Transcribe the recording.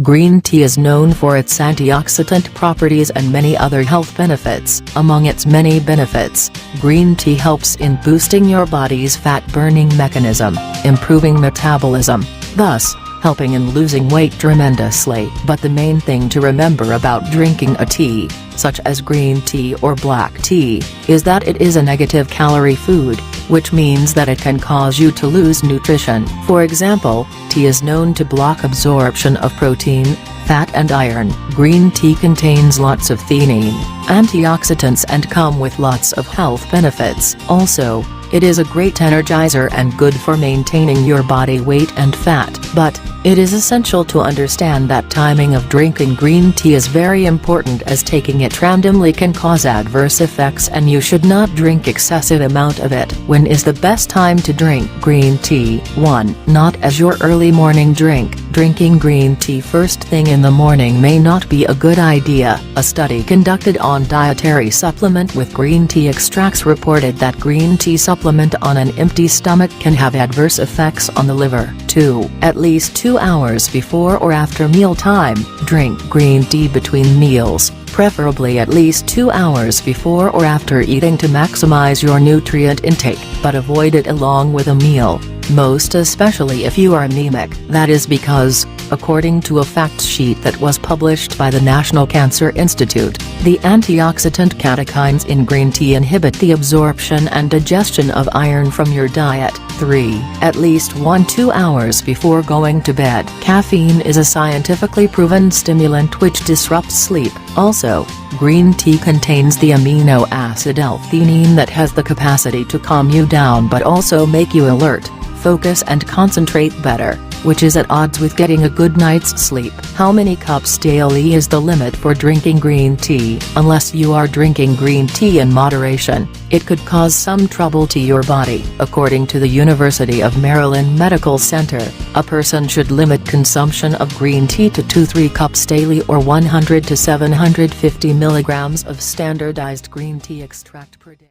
Green tea is known for its antioxidant properties and many other health benefits. Among its many benefits, green tea helps in boosting your body's fat-burning mechanism, improving metabolism, thus helping in losing weight tremendously. But the main thing to remember about drinking a tea, such as green tea or black tea, is that it is a negative calorie food, which means that it can cause you to lose nutrition. For example, tea is known to block absorption of protein, fat and iron. Green tea contains lots of theanine, antioxidants and come with lots of health benefits. Also, it is a great energizer and good for maintaining your body weight and fat. But, it is essential to understand that timing of drinking green tea is very important, as taking it randomly can cause adverse effects and you should not drink excessive amount of it. When is the best time to drink green tea? 1. Not as your early morning drink. Drinking green tea first thing in the morning may not be a good idea. A study conducted on dietary supplement with green tea extracts reported that green tea supplement on an empty stomach can have adverse effects on the liver. 2. At least 2 hours before or after meal time. Drink green tea between meals, preferably at least 2 hours before or after eating to maximize your nutrient intake, but avoid it along with a meal, most especially if you are anemic. That is because, according to a fact sheet that was published by the National Cancer Institute, the antioxidant catechins in green tea inhibit the absorption and digestion of iron from your diet. 3. At least 1–2 hours before going to bed. Caffeine is a scientifically proven stimulant which disrupts sleep. Also, green tea contains the amino acid L-theanine that has the capacity to calm you down but also make you alert, focus and concentrate better, which is at odds with getting a good night's sleep. How many cups daily is the limit for drinking green tea? Unless you are drinking green tea in moderation, it could cause some trouble to your body. According to the University of Maryland Medical Center, a person should limit consumption of green tea to 2–3 cups daily or 100 to 750 milligrams of standardized green tea extract per day.